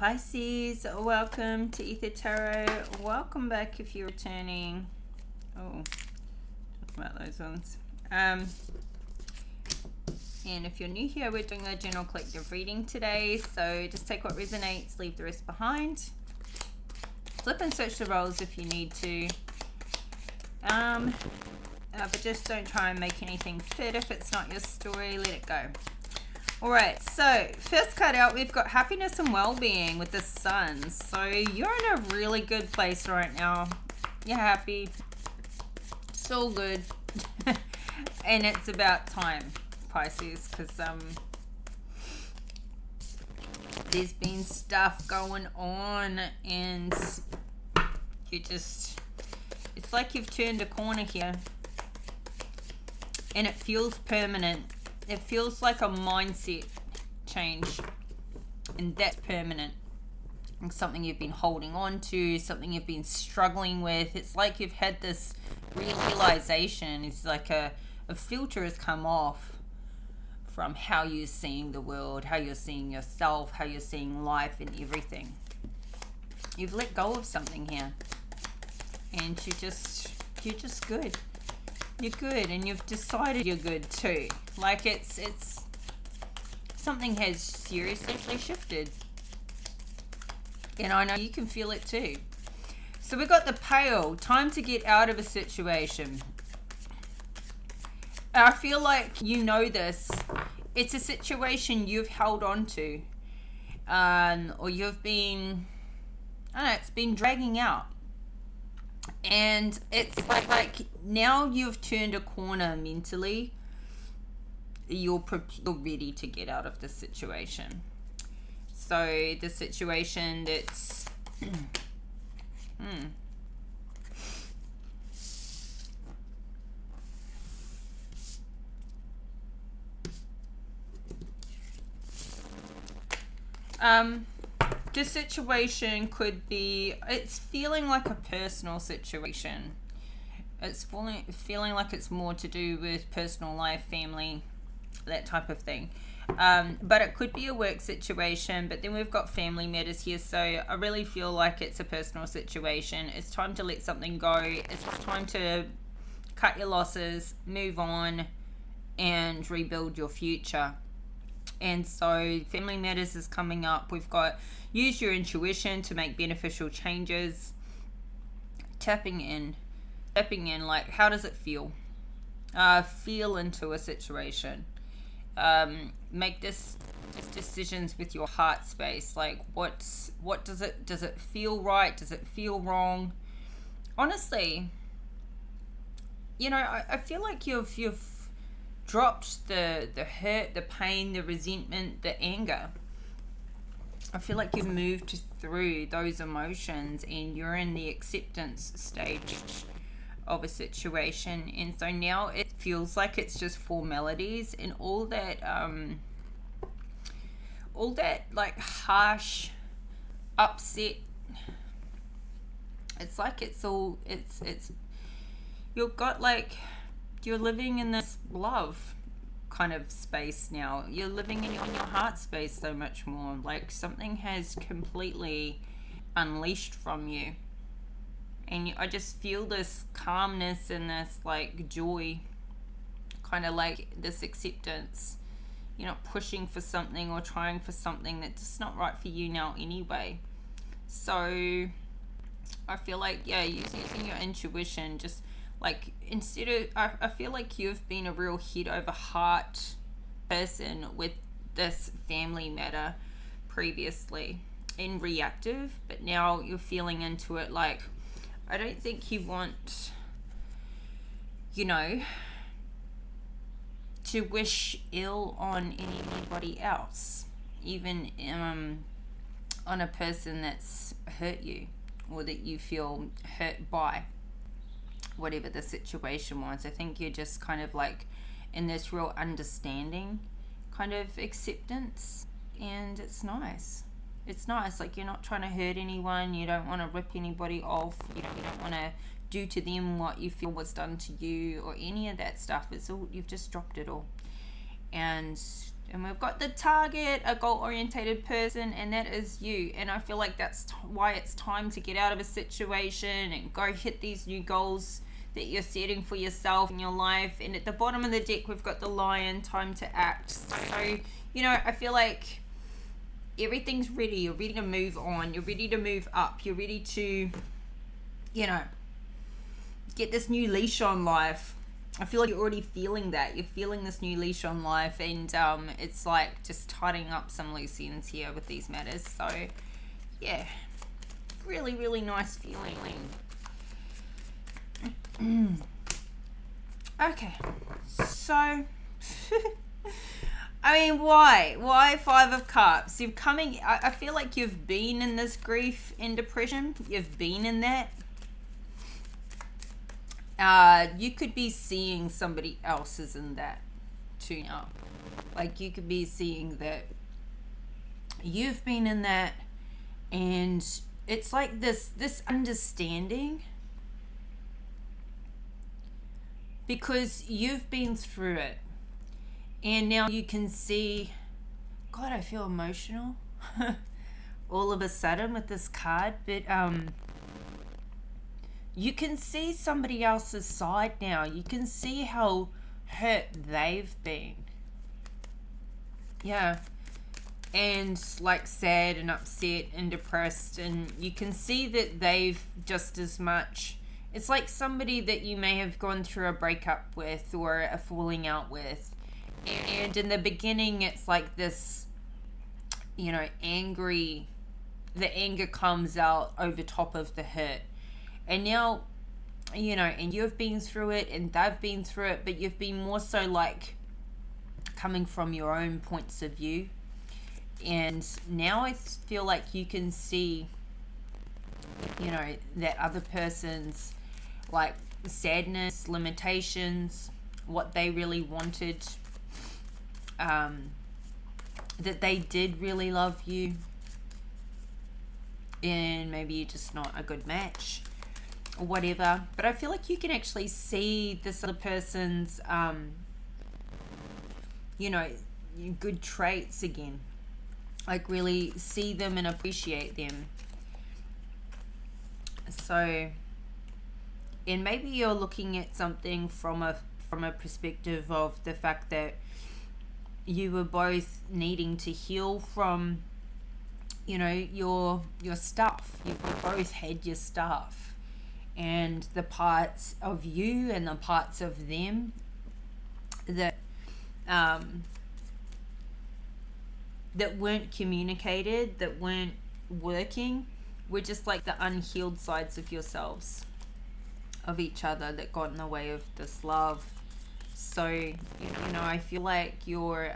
Pisces, welcome to Aether Tarot. Welcome back if you're returning. Oh, talk about those ones. And if you're new here, we're doing a general collective reading today. So just take what resonates, leave the rest behind. Flip and search the roles if you need to. But just don't try and make anything fit. If it's not your story, let it go. Alright, so first card out, we've got happiness and well-being with the sun. So you're in a really good place right now. You're happy. It's all good. And it's about time, Pisces, because there's been stuff going on and you just, it's like you've turned a corner here and it feels permanent. It feels like a mindset change, and that's permanent. And something you've been holding on to, something you've been struggling with. It's like you've had this realization. It's like a filter has come off from how you're seeing the world, how you're seeing yourself, how you're seeing life and everything. You've let go of something here, and you're just good. You're good, and you've decided you're good too. Like it's something has seriously shifted, and I know you can feel it too. So we got the Pale, time to get out of a situation. I feel like you know this. It's a situation you've held on to, or you've been, I don't know, it's been dragging out. And it's like now you've turned a corner mentally. You're ready to get out of this situation. So the situation that's the situation could be, it's feeling like a personal situation. It's feeling like it's more to do with personal life, family, that type of thing. But it could be a work situation, but then we've got family matters here. So I really feel like it's a personal situation. It's time to let something go. It's time to cut your losses, move on, and rebuild your future. And so family matters is coming up. We've got use your intuition to make beneficial changes. Tapping in, like, how does it feel? Feel into a situation. Make this decisions with your heart space. Like, what does it feel right? Does it feel wrong? Honestly, you know, I feel like you've dropped the hurt, the pain, the resentment, the anger. I feel like you've moved through those emotions and you're in the acceptance stage of a situation. And so now it feels like it's just formalities, and all that like harsh upset, it's like it's you've got like, you're living in this love kind of space now. You're living in your heart space so much more. Like something has completely unleashed from you. And I just feel this calmness and this like joy, kind of like this acceptance. You're not pushing for something or trying for something that's just not right for you now anyway. So I feel like, yeah, using your intuition, just like, instead of, I feel like you've been a real head over heart person with this family matter previously and reactive, but now you're feeling into it. Like, I don't think you want, you know, to wish ill on anybody else, even on a person that's hurt you or that you feel hurt by. Whatever the situation was, I think you're just kind of like in this real understanding kind of acceptance, and it's nice. It's nice. Like, you're not trying to hurt anyone. You don't want to rip anybody off. You don't want to do to them what you feel was done to you or any of that stuff. It's all, you've just dropped it all. And And we've got the target, a goal-orientated person, and that is you. And I feel like that's why it's time to get out of a situation and go hit these new goals that you're setting for yourself in your life. And at the bottom of the deck, we've got the Lion, time to act. So, you know, I feel like everything's ready. You're ready to move on. You're ready to move up. You're ready to, you know, get this new leash on life. I feel like you're already feeling that. You're feeling this new leash on life, and it's like just tidying up some loose ends here with these matters. So, yeah, really, really nice feeling. Okay, so, I mean, why? Why Five of Cups? I feel like you've been in this grief and depression. You've been in that. You could be seeing somebody else's in that too now. Like, you could be seeing that you've been in that, and it's like this understanding, because you've been through it, and now you can see. God, I feel emotional all of a sudden with this card, but you can see somebody else's side now. You can see how hurt they've been. Yeah. And like sad and upset and depressed. And you can see that they've just as much. It's like somebody that you may have gone through a breakup with or a falling out with. And in the beginning, it's like this, you know, angry. The anger comes out over top of the hurt. And now, you know, and you've been through it and they've been through it, but you've been more so like coming from your own points of view. And now I feel like you can see, you know, that other person's like sadness, limitations, what they really wanted, that they did really love you, and maybe you're just not a good match or whatever. But I feel like you can actually see this other person's you know, good traits again, like really see them and appreciate them. So, and maybe you're looking at something from a perspective of the fact that you were both needing to heal from, you know, your stuff. You've both had your stuff, and the parts of you and the parts of them that that weren't communicated, that weren't working, were just like the unhealed sides of yourselves, of each other, that got in the way of this love. So, you know, I feel like you're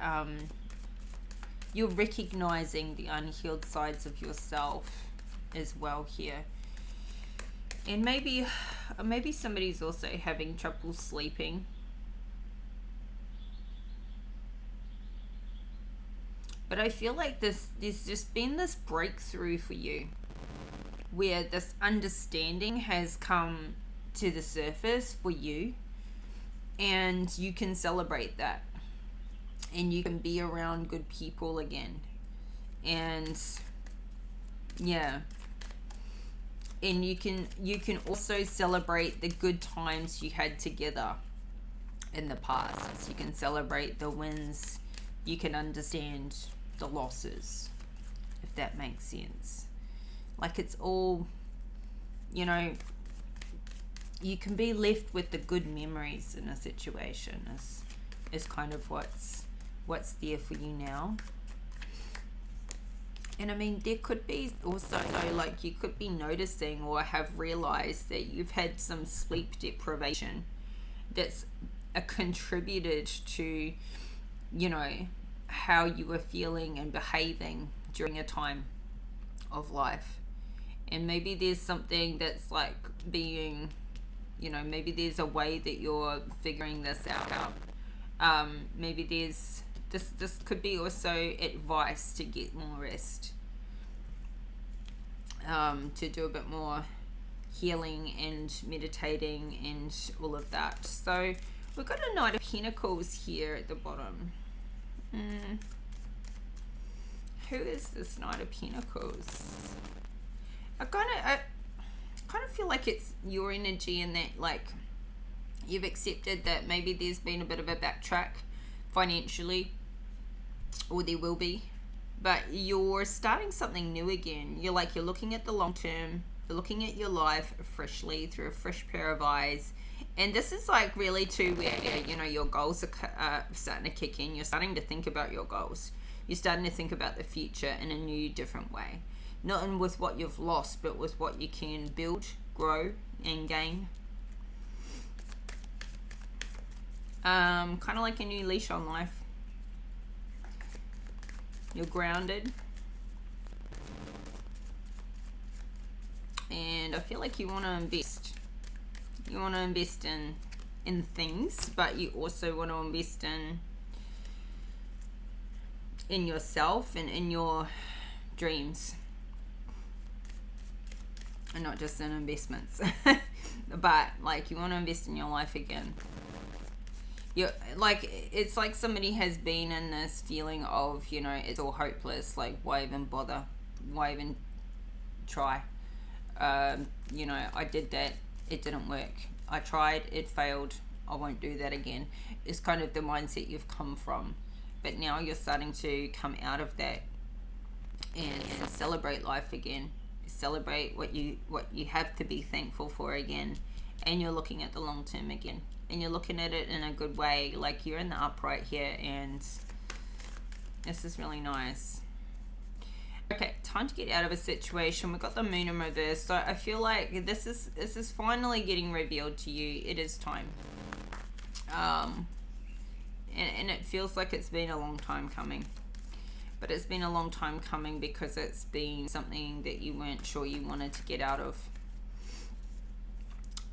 recognizing the unhealed sides of yourself as well here. And maybe somebody's also having trouble sleeping. But I feel like there's just been this breakthrough for you, where this understanding has come to the surface for you, and you can celebrate that, and you can be around good people again. And yeah, and you can also celebrate the good times you had together in the past. You can celebrate the wins. You can understand the losses, if that makes sense. Like, it's all, you know, you can be left with the good memories in a situation is kind of what's there for you now. And I mean, there could be also, like, you could be noticing or have realized that you've had some sleep deprivation that's contributed to, you know, how you were feeling and behaving during a time of life. And maybe there's something that's like being, you know, maybe there's a way that you're figuring this out. Maybe there's this could be also advice to get more rest, to do a bit more healing and meditating and all of that. So we've got a Knight of Pentacles here at the bottom. Who is this Knight of Pentacles? I kind of feel like it's your energy, in that like you've accepted that maybe there's been a bit of a backtrack financially, or there will be, but you're starting something new again. You're looking at the long term, you're looking at your life freshly through a fresh pair of eyes. And this is like really to where, you know, your goals are starting to kick in. You're starting to think about your goals. You're starting to think about the future in a new, different way. Not in with what you've lost, but with what you can build, grow, and gain. Kind of like a new leash on life. You're grounded. And I feel like you want to invest. You want to invest in things, but you also want to invest in yourself and in your dreams, and not just in investments. But like you want to invest in your life again. You're like, it's like somebody has been in this feeling of, you know, it's all hopeless, like why even bother, why even try. You know, I did that, it didn't work, I tried, it failed, I won't do that again. It's kind of the mindset you've come from. But now you're starting to come out of that and celebrate life again. Celebrate what you have to be thankful for again. And you're looking at the long term again. And you're looking at it in a good way. Like you're in the upright here, and this is really nice. Okay, time to get out of a situation. We've got the moon in reverse. So I feel like this is finally getting revealed to you. It is time. And it feels like it's been a long time coming. But it's been a long time coming because it's been something that you weren't sure you wanted to get out of.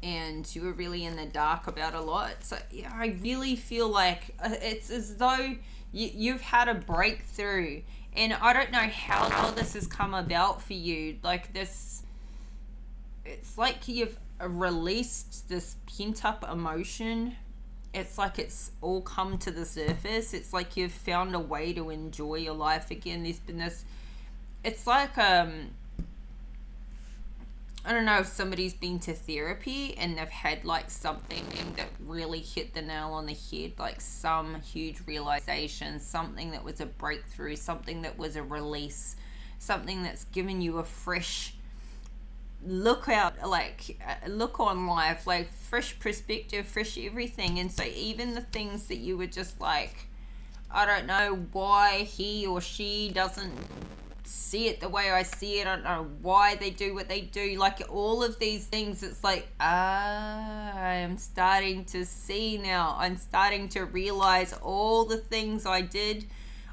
And you were really in the dark about a lot. So yeah, I really feel like it's as though you've had a breakthrough. And I don't know how this has come about for you. Like this, it's like you've released this pent-up emotion. It's like it's all come to the surface. It's like you've found a way to enjoy your life again. There's been this, it's like, I don't know if somebody's been to therapy and they've had like something that really hit the nail on the head, like some huge realization, something that was a breakthrough, something that was a release, something that's given you a fresh look on life, like fresh perspective, fresh everything. And so even the things that you were just like, I don't know why he or she doesn't see it the way I see it, I don't know why they do what they do, like all of these things, it's like I am starting to see now. I'm starting to realize all the things I did,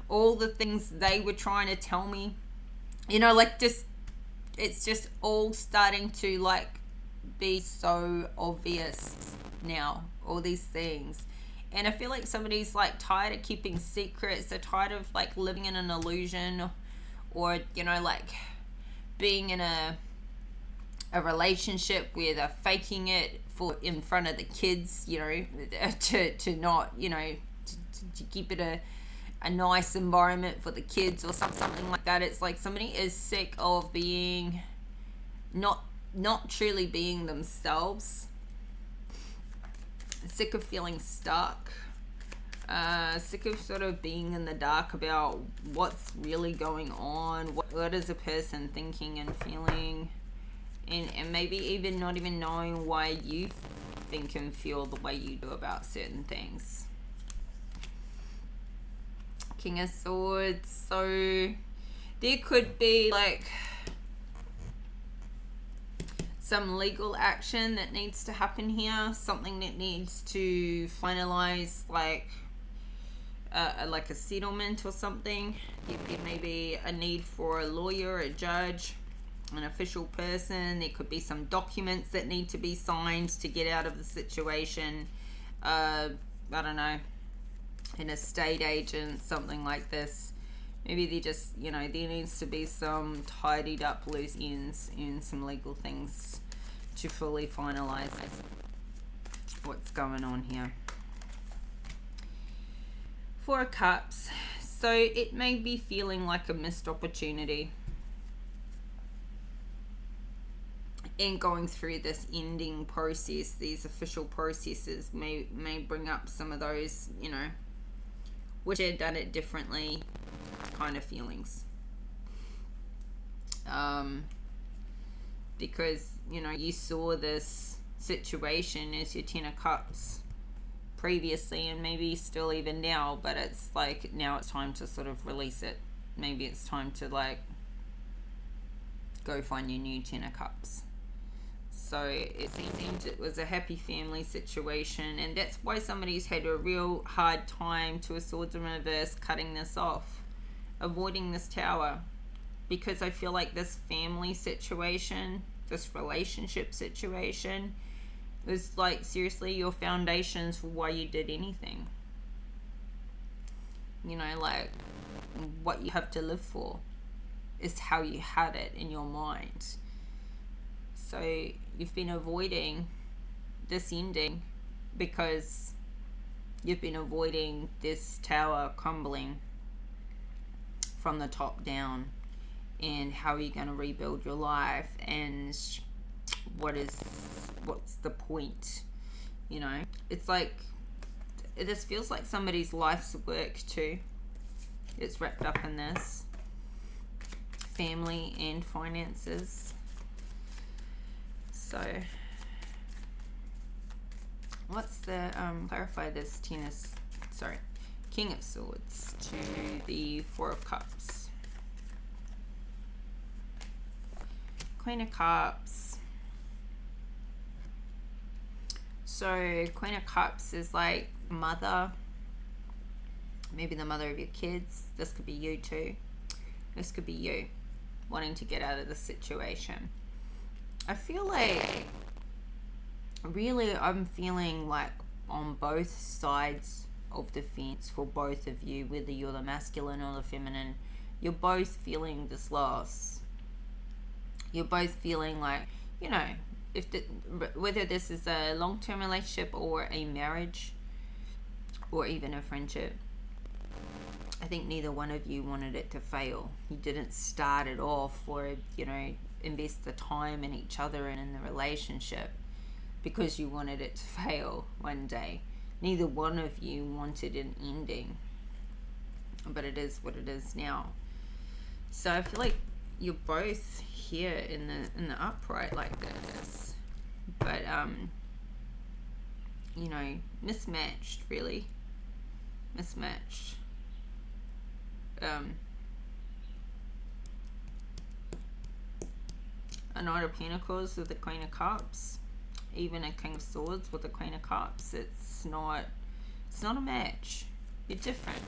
all the things they were trying to tell me, you know, like just it's just all starting to like be so obvious now, all these things. And I feel like somebody's like tired of keeping secrets. They're tired of like living in an illusion, or you know, like being in a relationship where they're faking it for in front of the kids, you know, to not, you know, to keep it a nice environment for the kids or something like that. It's like somebody is sick of being not truly being themselves, sick of feeling stuck, sick of sort of being in the dark about what's really going on, what is a person thinking and feeling, and maybe even not even knowing why you think and feel the way you do about certain things. King of Swords. So there could be like some legal action that needs to happen here, something that needs to finalize, like a settlement or something. There may be a need for a lawyer, a judge, an official person. There could be some documents that need to be signed to get out of the situation. I don't know, an estate agent, something like this. Maybe they just, you know, there needs to be some tidied up loose ends and some legal things to fully finalize what's going on here. Four of Cups. So it may be feeling like a missed opportunity. And going through this ending process, these official processes may bring up some of those, you know, wish I had done it differently kind of feelings. Because, you know, you saw this situation as your Ten of Cups previously, and maybe still even now, but it's like now it's time to sort of release it. Maybe it's time to like go find your new Ten of Cups. So it seems it was a happy family situation, and that's why somebody's had a real hard time, Two of Swords in reverse, cutting this off, avoiding this Tower, because I feel like this family situation, this relationship situation, was like seriously your foundations for why you did anything. You know, like what you have to live for is how you had it in your mind. So you've been avoiding this ending because you've been avoiding this Tower crumbling from the top down, and how are you going to rebuild your life, and what's the point? You know, it's like this feels like somebody's life's work too. It's wrapped up in this family and finances. So what's the clarify this King of Swords to the Four of Cups, Queen of Cups. So Queen of Cups is like mother, maybe the mother of your kids. This could be you too. This could be you wanting to get out of the situation. I feel like really I'm feeling like on both sides of the fence for both of you, whether you're the masculine or the feminine, you're both feeling this loss. You're both feeling like, you know, whether this is a long-term relationship or a marriage or even a friendship, I think neither one of you wanted it to fail. You didn't start it off or, you know, invest the time in each other and in the relationship because you wanted it to fail one day. Neither one of you wanted an ending, but it is what it is now. So I feel like you're both here in the upright like this, but you know, mismatched, really mismatched. A Knight of Pentacles with the Queen of Cups, even a King of Swords with the Queen of Cups. It's not a match. You're different.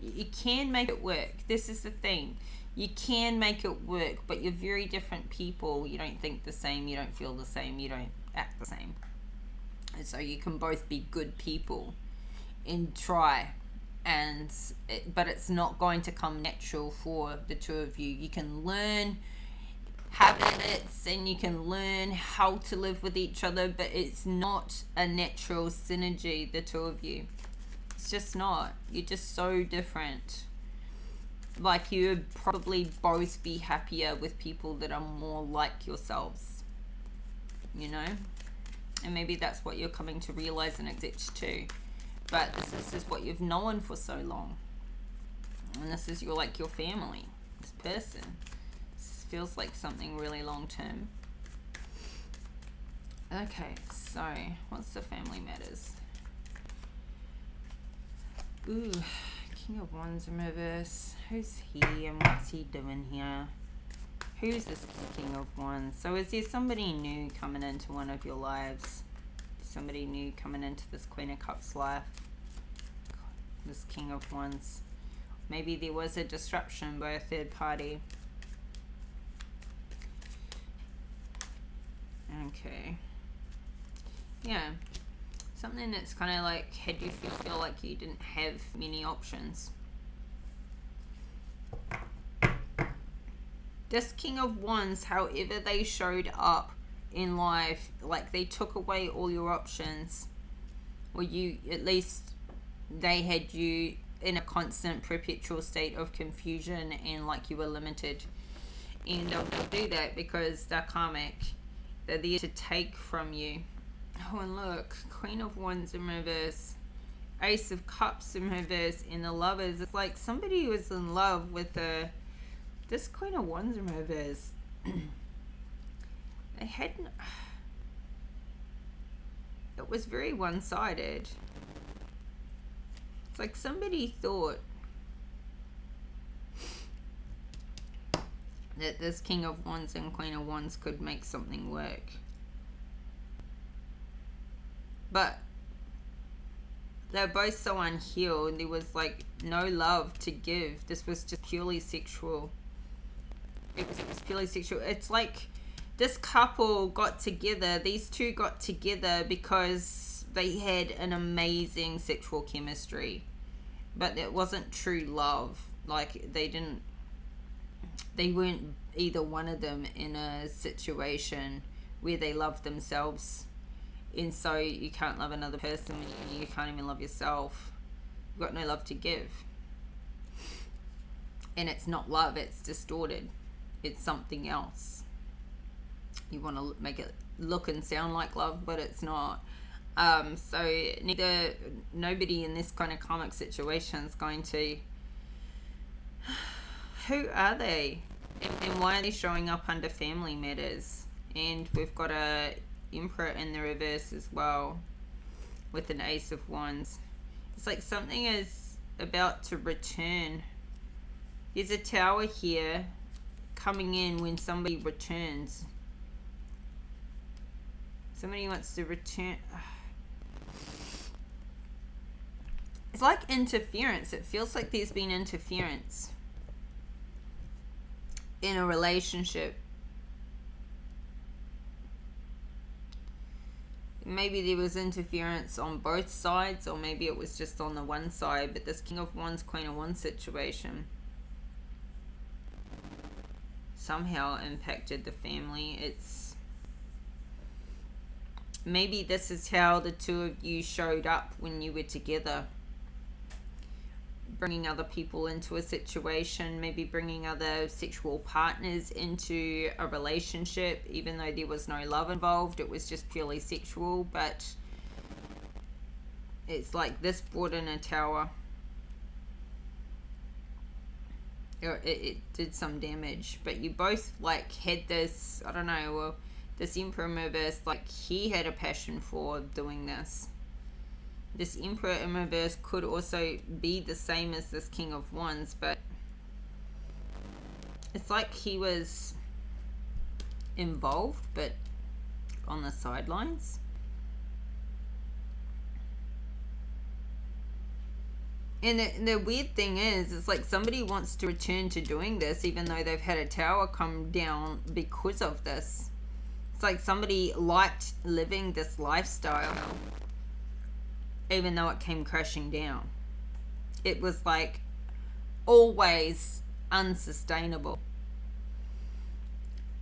You can make it work. This is the thing. You can make it work, but you're very different people. You don't think the same. You don't feel the same. You don't act the same. And so you can both be good people and try. But it's not going to come natural for the two of you. You can learn habits and you can learn how to live with each other, but it's not a natural synergy, the two of you. It's just not. You're just so different. Like, you would probably both be happier with people that are more like yourselves, you know? And maybe that's what you're coming to realize and accept too. But this is what you've known for so long, and this is your family. This person, this feels like something really long term. Okay, so what's the family matters? Ooh, King of Wands in reverse. Who's he and what's he doing here? Who's this King of Wands? So is there somebody new coming into one of your lives? Somebody new coming into this Queen of Cups life? This King of Wands. Maybe there was a disruption by a third party. Okay. Yeah. Something that's kind of like had you feel like you didn't have many options. This King of Wands, however they showed up in life, like they took away all your options, or you, at least they had you in a constant perpetual state of confusion and like you were limited. And they'll do that because they're karmic. They're there to take from you. Oh, and look, Queen of Wands in reverse, Ace of Cups in reverse, and the Lovers. It's like somebody was in love with this Queen of Wands in reverse. They hadn't. It was very one-sided. It's like somebody thought that this King of Wands and Queen of Wands could make something work. But they're both so unhealed. There was like no love to give. This was just purely sexual. It was purely sexual. It's like this couple got together. These two got together because they had an amazing sexual chemistry. But it wasn't true love. Like they weren't either one of them in a situation where they loved themselves. And so you can't love another person when you can't even love yourself. You've got no love to give. And it's not love, it's distorted. It's something else. You want to make it look and sound like love, but it's not. So nobody in this kind of karmic situation is going to... Who are they? And why are they showing up under family matters? And we've got a Emperor in the reverse as well, with an Ace of Wands. It's like something is about to return. There's a Tower here coming in when somebody returns. Somebody wants to return. It's like interference. It feels like there's been interference in a relationship. Maybe there was interference on both sides, or maybe it was just on the one side. But this King of Wands, Queen of Wands situation somehow impacted the family. It's maybe this is how the two of you showed up when you were together, bringing other people into a situation, maybe bringing other sexual partners into a relationship, even though there was no love involved. It was just purely sexual. But it's like this brought in a Tower. It did some damage, but you both like had this, I don't know, well, this Emperor in reverse, like he had a passion for doing this. This Emperor in reverse could also be the same as this King of Wands, but it's like he was involved, but on the sidelines. And the weird thing is, it's like somebody wants to return to doing this, even though they've had a Tower come down because of this. It's like somebody liked living this lifestyle, even though it came crashing down. It was like always unsustainable.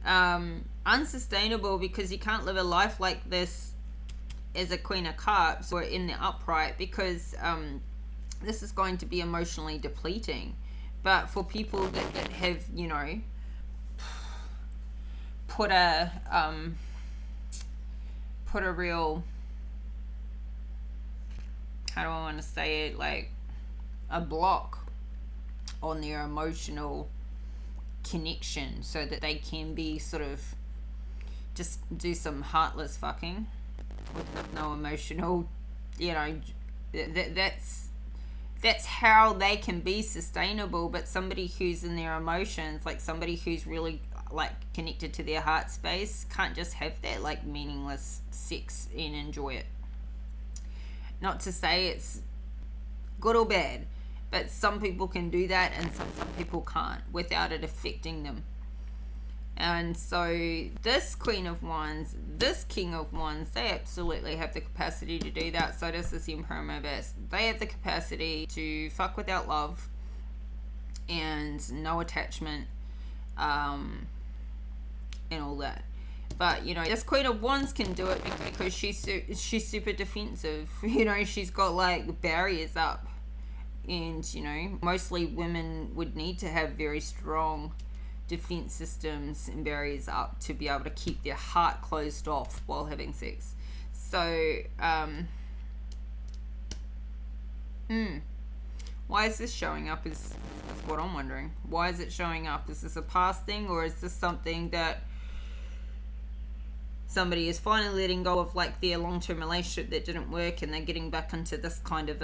Unsustainable because you can't live a life like this as a Queen of Cups or in the upright, because this is going to be emotionally depleting. But for people that have, you know, put a real, how do I want to say it, like a block on their emotional connection, so that they can be sort of just do some heartless fucking with no emotional, you know, that's how they can be sustainable. But somebody who's in their emotions, like somebody who's really like connected to their heart space, can't just have that like meaningless sex and enjoy it. Not to say it's good or bad, but some people can do that and some people can't without it affecting them. And so this Queen of Wands, this King of Wands, they absolutely have the capacity to do that. So does this Emperor in reverse. They have the capacity to fuck without love and no attachment, and all that. But, you know, this Queen of Wands can do it because she's super defensive. You know, she's got like barriers up. And, you know, mostly women would need to have very strong defense systems and barriers up to be able to keep their heart closed off while having sex. So, why is this showing up is what I'm wondering. Why is it showing up? Is this a past thing, or is this something that somebody is finally letting go of, like their long-term relationship that didn't work, and they're getting back into this kind of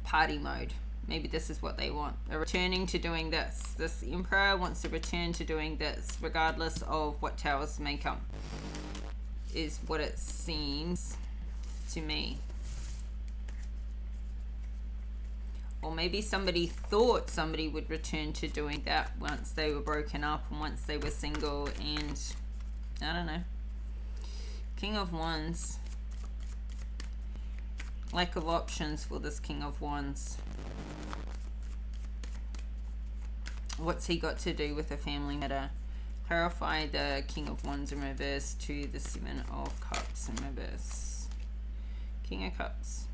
party mode? Maybe this is what they want. They're returning to doing this. This Emperor wants to return to doing this, regardless of what Towers make up, is what it seems to me. Or maybe somebody thought somebody would return to doing that once they were broken up and once they were single, and I don't know. King of Wands. Lack of options for this King of Wands. What's he got to do with a family matter? Clarify the King of Wands in reverse to the Seven of Cups in reverse. King of Cups.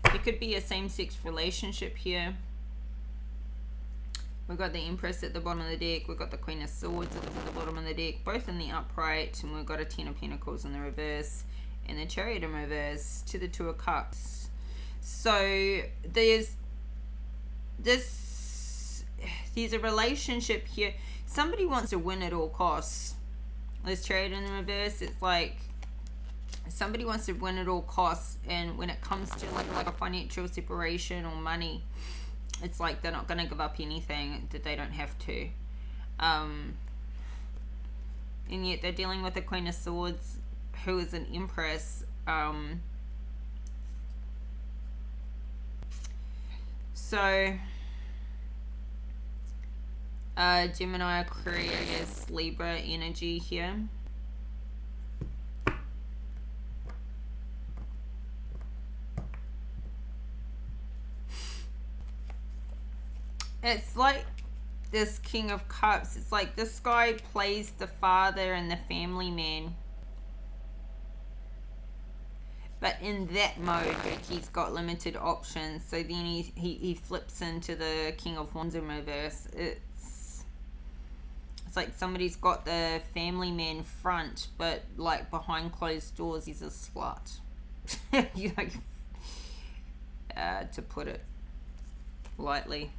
There could be a same-sex relationship here. We've got the Empress at the bottom of the deck. We've got the Queen of Swords at the bottom of the deck, both in the upright. And we've got a Ten of Pentacles in the reverse. And the Chariot in reverse to the Two of Cups. So there's a relationship here. Somebody wants to win at all costs. This Chariot in the reverse, it's like somebody wants to win at all costs, and when it comes to like a financial separation or money, it's like they're not going to give up anything that they don't have to. And yet they're dealing with the Queen of Swords, who is an Empress. So Gemini, Aquarius, Libra energy here. It's like this King of Cups. It's like this guy plays the father and the family man. But in that mode, he's got limited options. So then he flips into the King of Wands in reverse. It's like somebody's got the family man front, but like behind closed doors, he's a slut. You know, to put it lightly.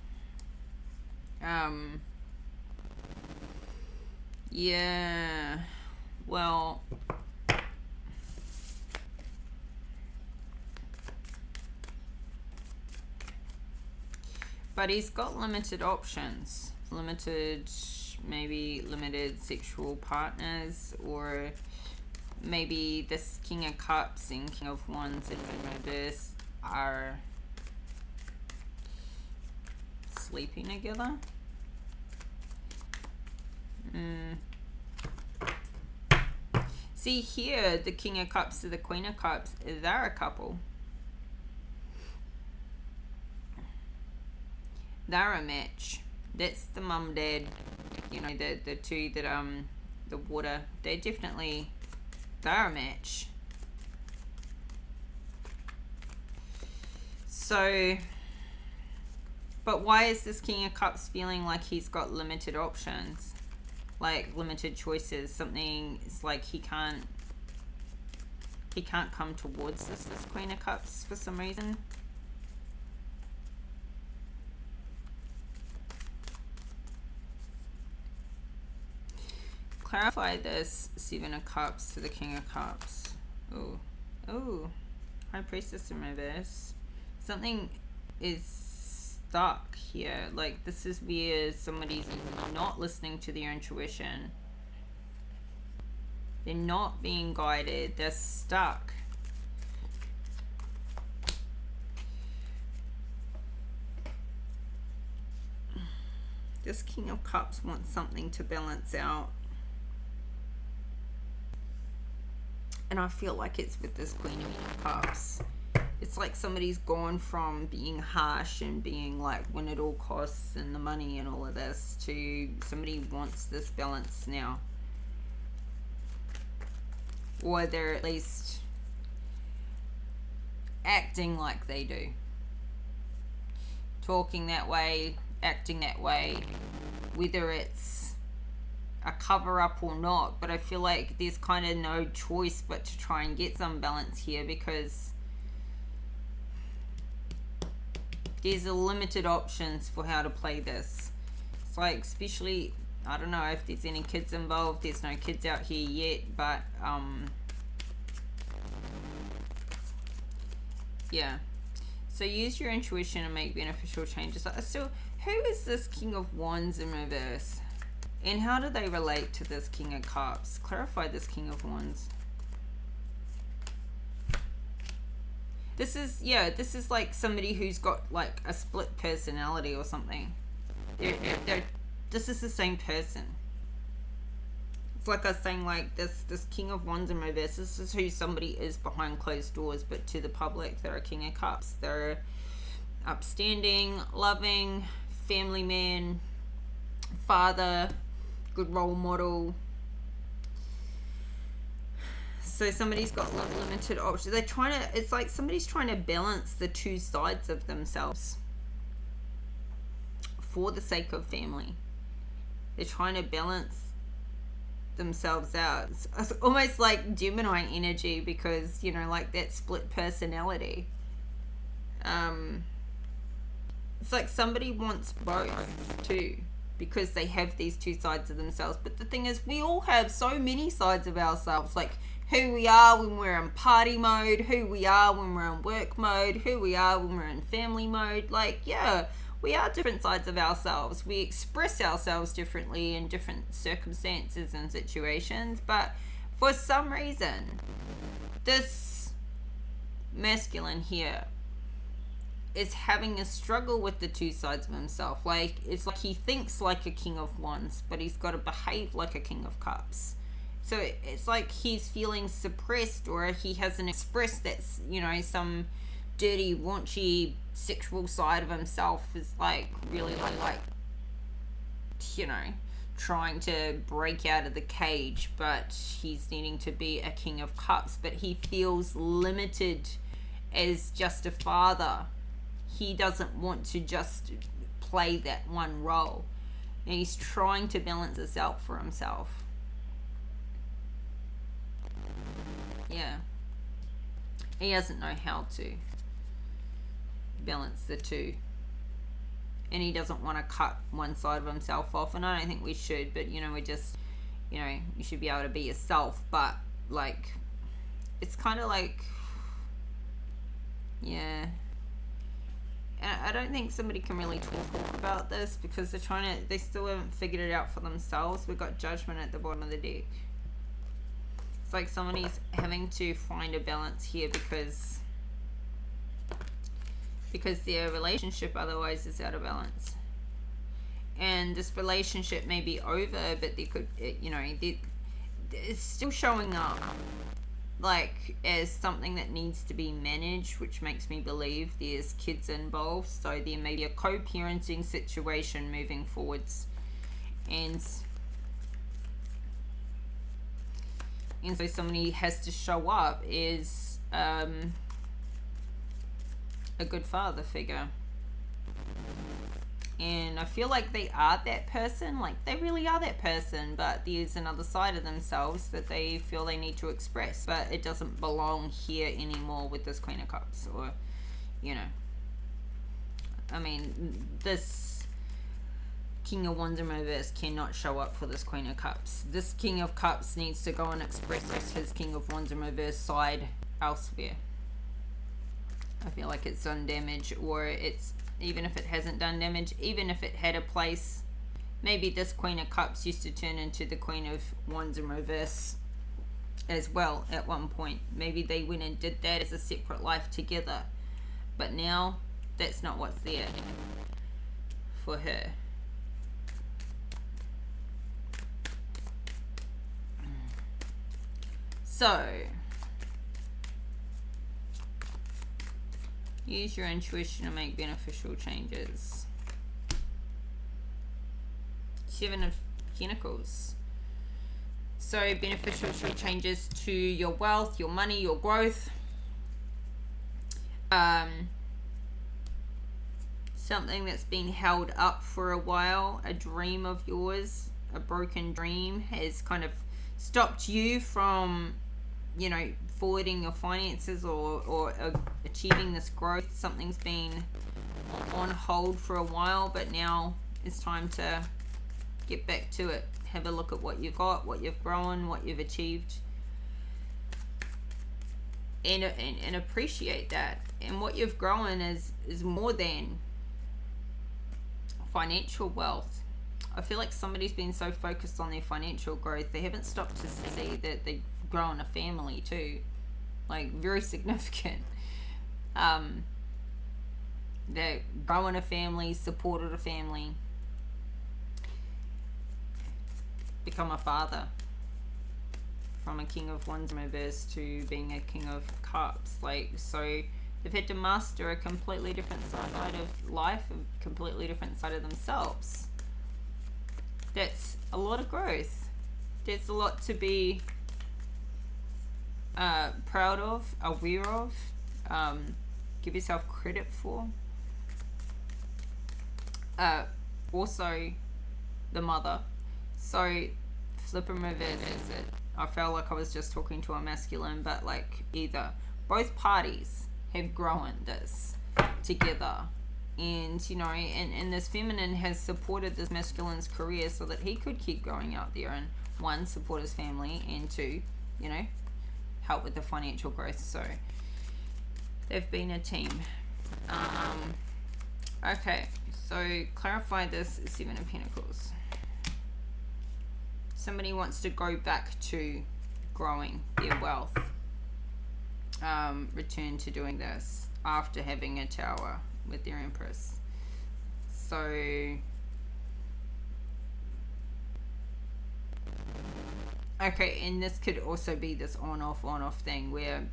Yeah. Well, but he's got limited options. Maybe limited sexual partners, or maybe this King of Cups and King of Wands in reverse are sleeping together. See here, the King of Cups to the Queen of Cups, they're a couple. They're a match. That's the mum dad, you know, the two that the water, they're a match. So, but why is this King of Cups feeling like he's got limited options, like limited choices? Something is like he can't come towards this Queen of Cups for some reason. Clarify this Seven of Cups to the King of Cups. Oh, High Priestess in reverse. Something is stuck here. Like, this is where somebody's not listening to their intuition. They're not being guided. They're stuck. This King of Cups wants something to balance out. And I feel like it's with this Queen of Cups. It's like somebody's gone from being harsh and being like win at all costs and the money and all of this to somebody wants this balance now. Or they're at least acting like they do. Talking that way, acting that way, whether it's a cover-up or not. But I feel like there's kind of no choice but to try and get some balance here, because there's a limited options for how to play this. It's like, especially, I don't know if there's any kids involved. There's no kids out here yet, but yeah. So use your intuition and make beneficial changes. So who is this King of Wands in reverse? And how do they relate to this King of Cups? Clarify this King of Wands. This is, yeah, this is like somebody who's got like a split personality or something. This is the same person. It's like I was saying, like this King of Wands in reverse, this is who somebody is behind closed doors, but to the public, they're a King of Cups. They're upstanding, loving, family man, father, good role model. So somebody's got limited options. They're trying to, it's like somebody's trying to balance the two sides of themselves for the sake of family. They're trying to balance themselves out. It's almost like Gemini energy, because, you know, like that split personality. It's like somebody wants both too, because they have these two sides of themselves. But the thing is, we all have so many sides of ourselves, like who we are when we're in party mode, who we are when we're in work mode, who we are when we're in family mode. Like, yeah, we are different sides of ourselves. We express ourselves differently in different circumstances and situations. But for some reason, this masculine here is having a struggle with the two sides of himself. Like, it's like he thinks like a King of Wands, but he's got to behave like a King of Cups. So it's like he's feeling suppressed, or he hasn't expressed that, you know, some dirty, raunchy, sexual side of himself is like really like, you know, trying to break out of the cage, but he's needing to be a King of Cups. But he feels limited as just a father. He doesn't want to just play that one role, and he's trying to balance this out for himself. Yeah. He doesn't know how to balance the two. And he doesn't want to cut one side of himself off. And I don't think we should, but, you know, we just, you know, you should be able to be yourself. But, like, it's kind of like, yeah. And I don't think somebody can really talk about this, because they still haven't figured it out for themselves. We've got Judgment at the bottom of the deck. It's like somebody's having to find a balance here, because their relationship otherwise is out of balance. And this relationship may be over, but they could, you know, it's still showing up like as something that needs to be managed, which makes me believe there's kids involved. So there may be a co-parenting situation moving forwards, and so somebody has to show up as a good father figure. And I feel like they are that person, like they really are that person, but there's another side of themselves that they feel they need to express, but it doesn't belong here anymore with this Queen of Cups. Or, you know, I mean, this King of Wands in reverse cannot show up for this Queen of Cups. This King of Cups needs to go and express his King of Wands in reverse side elsewhere. I feel like it's done damage, or it's, even if it hasn't done damage, even if it had a place, maybe this Queen of Cups used to turn into the Queen of Wands in reverse as well at one point. Maybe they went and did that as a separate life together, but now that's not what's there for her. So use your intuition to make beneficial changes. Seven of Pentacles. So beneficial changes to your wealth, your money, your growth. Something that's been held up for a while, a dream of yours, a broken dream, has kind of stopped you from, forwarding your finances or achieving this growth. Something's been on hold for a while, but now it's time to get back to it. Have a look at what you've got, what you've grown, what you've achieved, and appreciate that. And what you've grown is more than financial wealth. I feel like somebody's been so focused on their financial growth, they haven't stopped to see that they've grown a family too, like very significant. They're growing a family, supported a family, become a father, from a King of Wands reverse to being a King of Cups. Like, so they've had to master a completely different side of life, a completely different side of themselves. That's a lot of growth. That's a lot to be proud of, aware of, give yourself credit for. Also, the mother. So, flip and reverse it. I felt like I was just talking to a masculine, but like either. Both parties have grown this together. And, and this feminine has supported this masculine's career so that he could keep going out there and, one, support his family, and two, help with the financial growth. So they've been a team. Okay, so clarify this Seven of Pentacles. Somebody wants to go back to growing their wealth. Return to doing this after having a Tower with their Empress. So okay, and this could also be this on-off thing where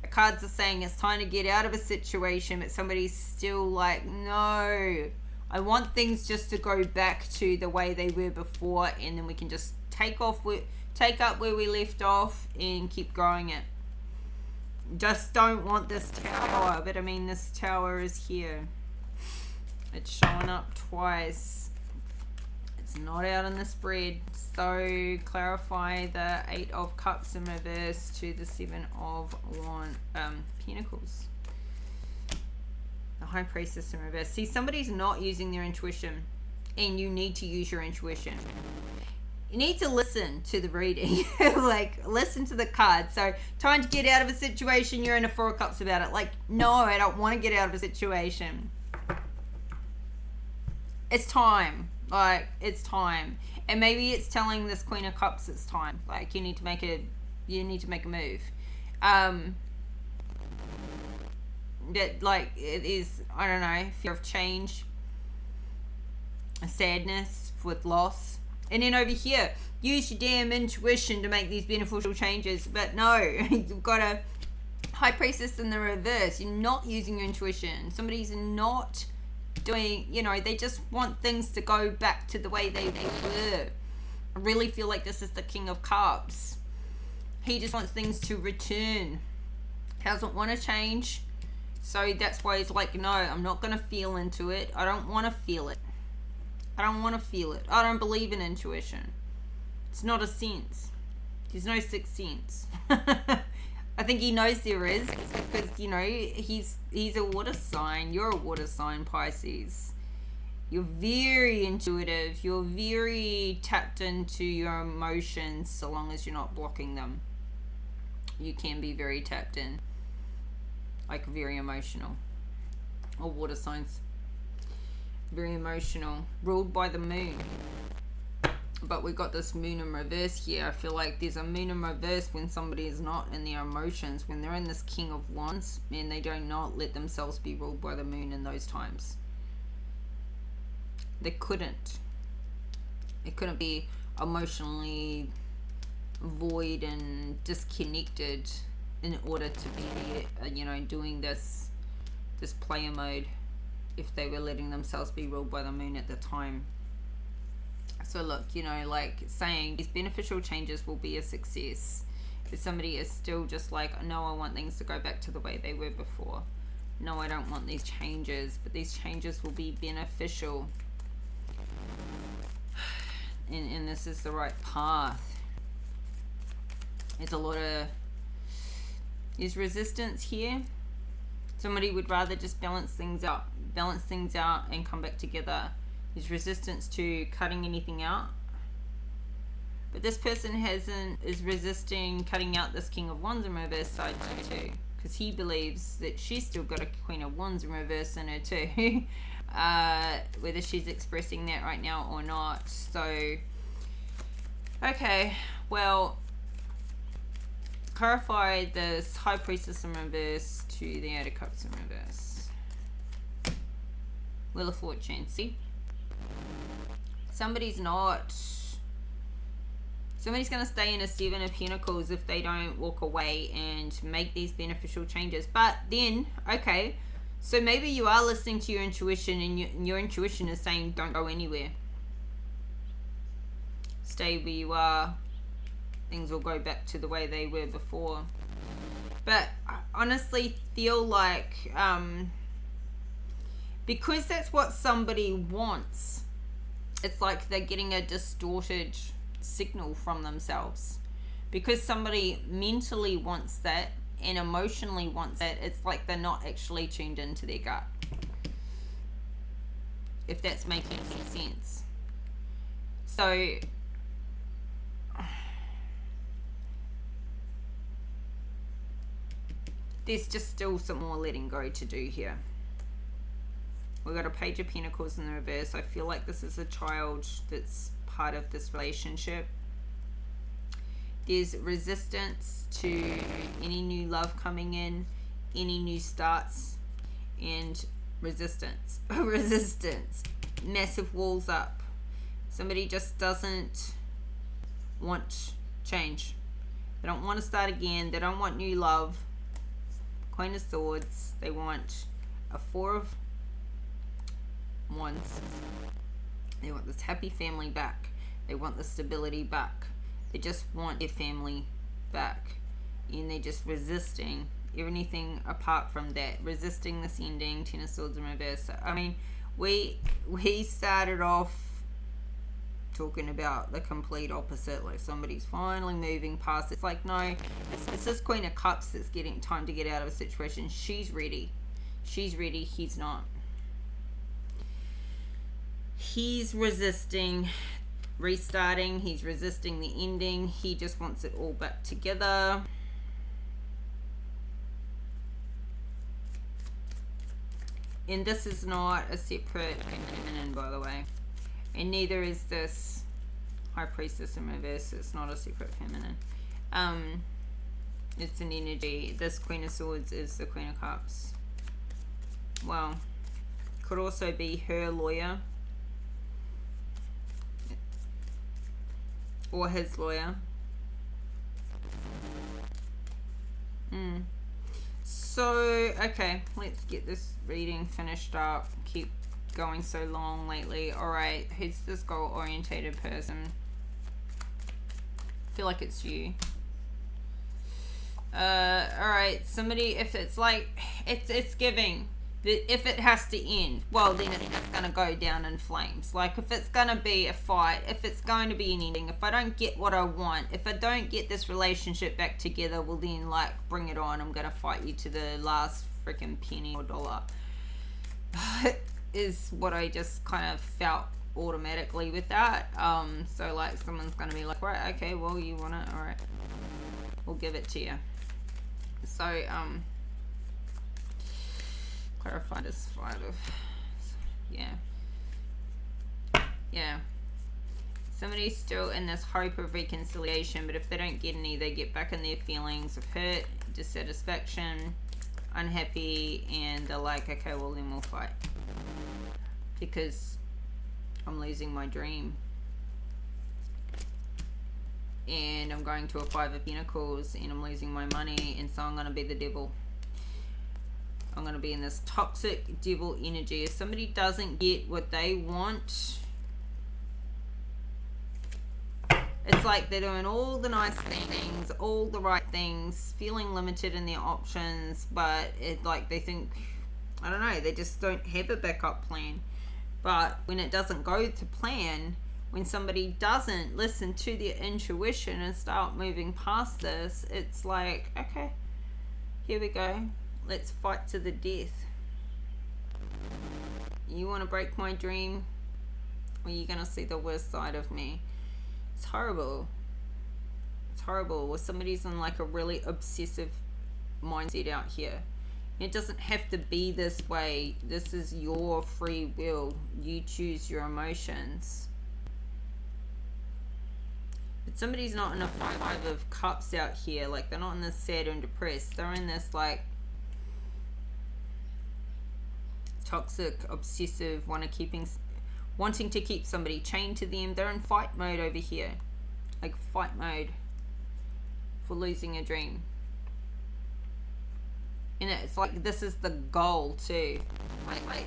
the cards are saying it's time to get out of a situation, but somebody's still like, no, I want things just to go back to the way they were before, and then we can just take up where we left off and keep growing it. Just don't want this Tower, but I mean, this Tower is here. It's showing up twice. It's not out in the spread. So clarify the Eight of Cups in reverse to the Seven of Pentacles. The High Priestess in reverse. See, somebody's not using their intuition, and you need to use your intuition. You need to listen to the reading. Like, listen to the cards. So, time to get out of a situation, you're in a Four of Cups about it. Like, no, I don't want to get out of a situation. It's time. Like, it's time. And maybe it's telling this Queen of Cups it's time. Like, you need to make a move. That, like, it is, I don't know, fear of change, a sadness with loss. And then over here, use your damn intuition to make these beneficial changes. But no, you've got a High Priestess in the reverse. You're not using your intuition. Somebody's not doing, they just want things to go back to the way they were. I really feel like this is the King of Cups. He just wants things to return. He doesn't want to change. So that's why he's like, no, I'm not going to feel into it. I don't want to feel it. I don't want to feel it. I don't believe in intuition. It's not a sense. There's no sixth sense. I think he knows there is, because, he's a water sign. You're a water sign, Pisces. You're very intuitive. You're very tapped into your emotions, so long as you're not blocking them. You can be very tapped in. Like, very emotional. Or water signs. Very emotional, ruled by the moon. But we got this moon in reverse here. I feel like there's a moon in reverse when somebody is not in their emotions, when they're in this King of Wands, and they do not let themselves be ruled by the moon in those times. They couldn't. It couldn't be emotionally void and disconnected in order to be, doing this player mode, if they were letting themselves be ruled by the moon at the time. So look, like saying these beneficial changes will be a success. If somebody is still just like, no, I want things to go back to the way they were before. No, I don't want these changes, but these changes will be beneficial. And this is the right path. There's a lot of... There's resistance here. Somebody would rather just balance things out and come back together. There's resistance to cutting anything out. But this person is resisting cutting out this King of Wands in reverse side too. Because he believes that she's still got a Queen of Wands in reverse in her too. Whether she's expressing that right now or not. So, okay, well, clarify this High Priestess in reverse to the Eight of Cups in reverse. Wheel of Fortune. See? Somebody's going to stay in a Seven of Pentacles if they don't walk away and make these beneficial changes. But then, okay, so maybe you are listening to your intuition, and your intuition is saying don't go anywhere. Stay where you are. Things will go back to the way they were before. But I honestly feel like because that's what somebody wants, it's like they're getting a distorted signal from themselves. Because somebody mentally wants that and emotionally wants that, it's like they're not actually tuned into their gut. If that's making some sense. So there's just still some more letting go to do here. We've got a Page of Pentacles in the reverse. I feel like this is a child that's part of this relationship. There's resistance to any new love coming in, any new starts, and resistance. Resistance. Massive walls up. Somebody just doesn't want change. They don't want to start again. They don't want new love. Queen of Swords. They want a Four of Wands. They want this happy family back. They want the stability back. They just want their family back. And they're just resisting anything apart from that. Resisting this ending. Ten of Swords in reverse. I mean, we started off talking about the complete opposite. Like somebody's finally moving past. It's like, no, it's this Queen of Cups that's getting time to get out of a situation. She's ready. She's ready. He's not. He's resisting restarting. He's resisting the ending. He just wants it all back together. And this is not a separate feminine, by the way. And neither is this High Priestess in reverse. It's not a separate feminine. It's an energy. This Queen of Swords is the Queen of Cups. Well, could also be her lawyer. Or his lawyer. So, okay, let's get this reading finished up. Keep going so long lately. Alright, who's this goal-orientated person? I feel like it's you. Alright, somebody, if it's like, it's giving. If it has to end, well, then it's going to go down in flames. Like, if it's going to be a fight, if it's going to be an ending, if I don't get what I want, if I don't get this relationship back together, well, then, like, bring it on. I'm going to fight you to the last freaking penny or dollar. Is what I just kind of felt automatically with that. So, like, someone's going to be like, right, okay, well, you want it? All right. We'll give it to you. So, clarify this fight of, yeah. Somebody's still in this hope of reconciliation, but if they don't get any, they get back in their feelings of hurt, dissatisfaction, unhappy, and they're like, okay, well, then we'll fight. Because I'm losing my dream. And I'm going to a Five of Pentacles, and I'm losing my money, and so I'm going to be the devil. I'm going to be in this toxic devil energy. If somebody doesn't get what they want, It's like they're doing all the nice things, all the right things, feeling limited in their options, but like they think, I don't know, they just don't have a backup plan. But when it doesn't go to plan, when somebody doesn't listen to their intuition and start moving past this, it's like, okay, here we go. Let's fight to the death. You want to break my dream? Or you're going to see the worst side of me? It's horrible. It's horrible. Or somebody's in like a really obsessive mindset out here. It doesn't have to be this way. This is your free will. You choose your emotions. But somebody's not in a five of cups out here. Like, they're not in this sad and depressed. They're in this like toxic, obsessive, wanting to keep somebody chained to them. They're in fight mode over here. Like fight mode for losing a dream. And it's like, this is the goal too. Like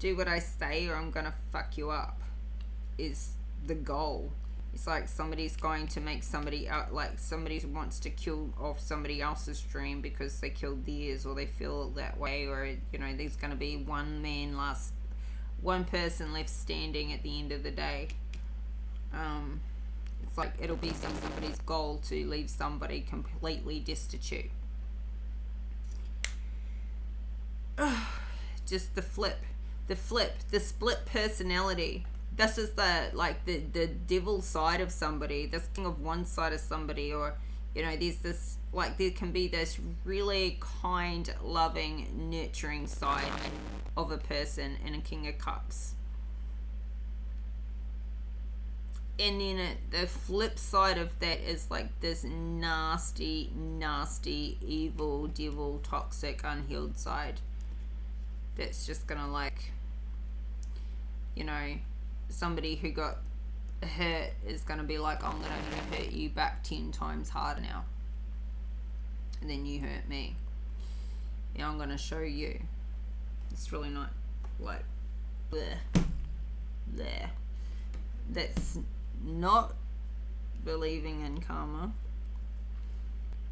do what I say or I'm gonna fuck you up is the goal. It's like somebody's going to make somebody out, like somebody wants to kill off somebody else's dream because they killed theirs, or they feel that way, or you know, there's going to be one person left standing at the end of the day. It's like it'll be somebody's goal to leave somebody completely destitute. Just the split personality. This is the devil side of somebody, this king of one side of somebody, or you know, there's this, like, there can be this really kind, loving, nurturing side of a person in a King of Cups. And then the flip side of that is like this nasty, evil, devil, toxic, unhealed side. That's just gonna, like, you know, somebody who got hurt is gonna be like, I'm gonna hurt you back 10 times harder now. And then you hurt me. Yeah, I'm gonna show you. It's really not like, bleh. That's not believing in karma.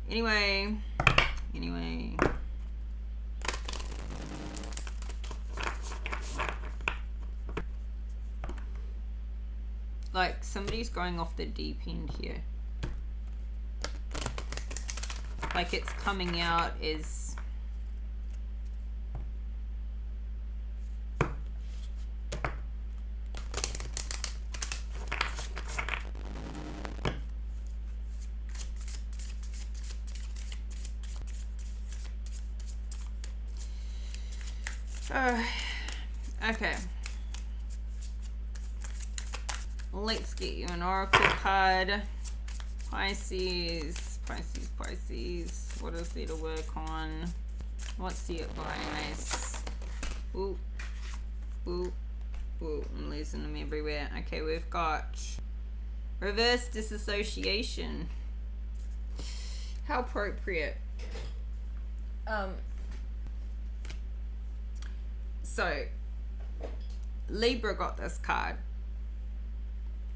Anyway. Like, somebody's going off the deep end here. Like, it's coming out as okay. Let's get you an oracle card. Pisces. What is there to work on? What's the advice? Ooh. I'm losing them everywhere. Okay, we've got reverse disassociation. How appropriate. So Libra got this card.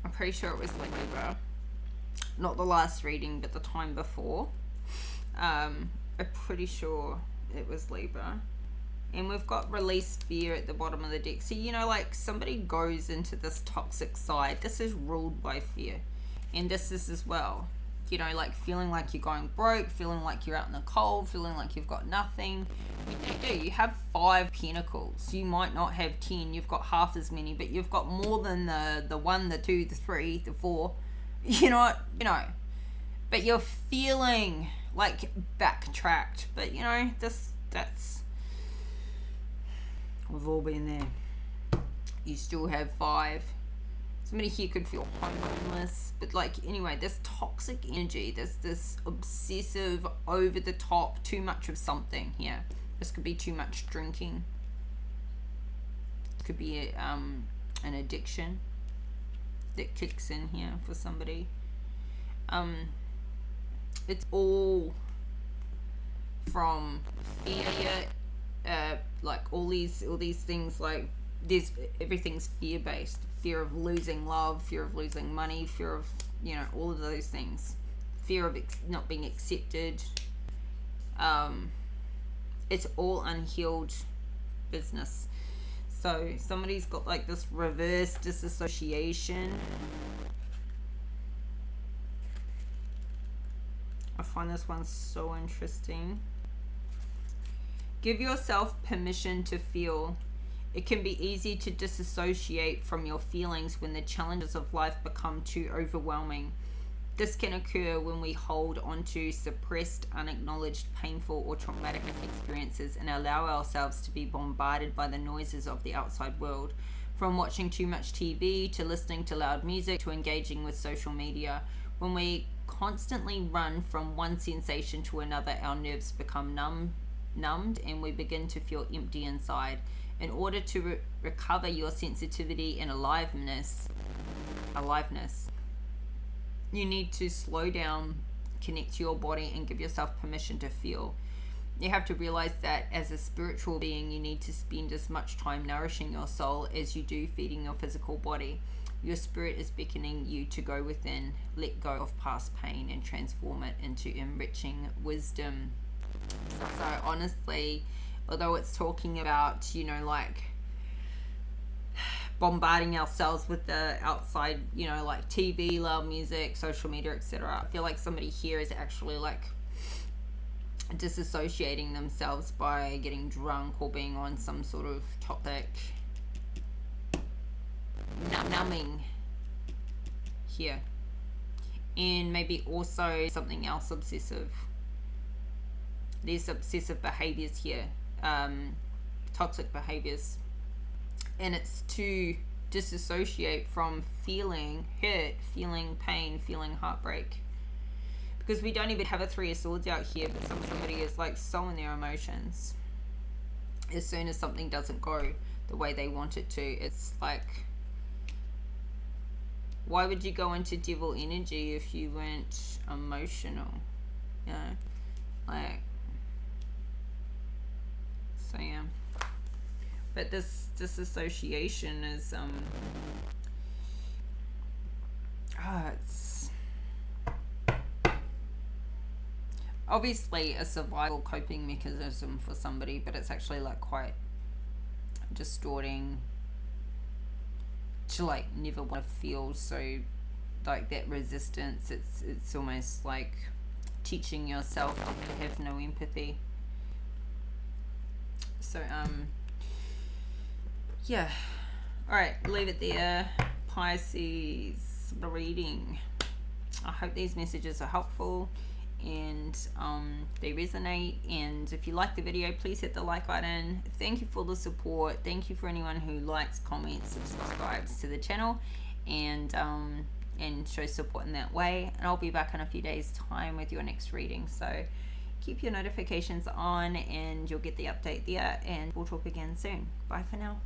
I'm pretty sure it was Libra. Not the last reading, but the time before. I'm pretty sure it was Libra. And we've got release fear at the bottom of the deck. So, you know, like, somebody goes into this toxic side. This is ruled by fear. And this is as well. You know, like, feeling like you're going broke, feeling like you're out in the cold, feeling like you've got nothing. You have 5 pentacles. You might not have 10. You've got half as many, but you've got more than the 1, the 2, the 3, the 4. You know. But you're feeling like backtracked. But, you know, that's... We've all been there. You still have 5. Somebody here could feel homeless, but, like, anyway, this toxic energy, this obsessive, over the top, too much of something here. This could be too much drinking. It could be an addiction that kicks in here for somebody. It's all from fear, like all these things, like everything's fear based. Fear of losing love, fear of losing money, fear of all of those things. Fear of not being accepted. It's all unhealed business. So somebody's got like this reverse disassociation. I find this one so interesting. Give yourself permission to feel. It can be easy to disassociate from your feelings when the challenges of life become too overwhelming. This can occur when we hold onto suppressed, unacknowledged, painful, or traumatic experiences and allow ourselves to be bombarded by the noises of the outside world. From watching too much TV, to listening to loud music, to engaging with social media. When we constantly run from one sensation to another, our nerves become numbed and we begin to feel empty inside. In order to recover your sensitivity and aliveness, you need to slow down, connect to your body, and give yourself permission to feel. You have to realize that as a spiritual being, you need to spend as much time nourishing your soul as you do feeding your physical body. Your spirit is beckoning you to go within, let go of past pain, and transform it into enriching wisdom. So honestly, although it's talking about, like bombarding ourselves with the outside, like TV, loud music, social media, etc., I feel like somebody here is actually like disassociating themselves by getting drunk or being on some sort of toxic numbing here. And maybe also something else obsessive. There's obsessive behaviors here, toxic behaviors, and it's to disassociate from feeling hurt, feeling pain, feeling heartbreak, because we don't even have a Three of Swords out here, but somebody is like so in their emotions. As soon as something doesn't go the way they want it to, it's like, why would you go into devil energy if you weren't emotional? Like, so yeah. But this disassociation is it's obviously a survival coping mechanism for somebody, but it's actually like quite distorting to like never want to feel, so like that resistance, it's almost like teaching yourself to have no empathy. So yeah, all right, leave it there. Pisces reading. I hope these messages are helpful and they resonate, and if you like the video, please hit the like button. Thank you for the support. Thank you for anyone who likes, comments, and subscribes to the channel, and shows support in that way. And I'll be back in a few days time with your next reading, so keep your notifications on and you'll get the update there, and we'll talk again soon. Bye for now.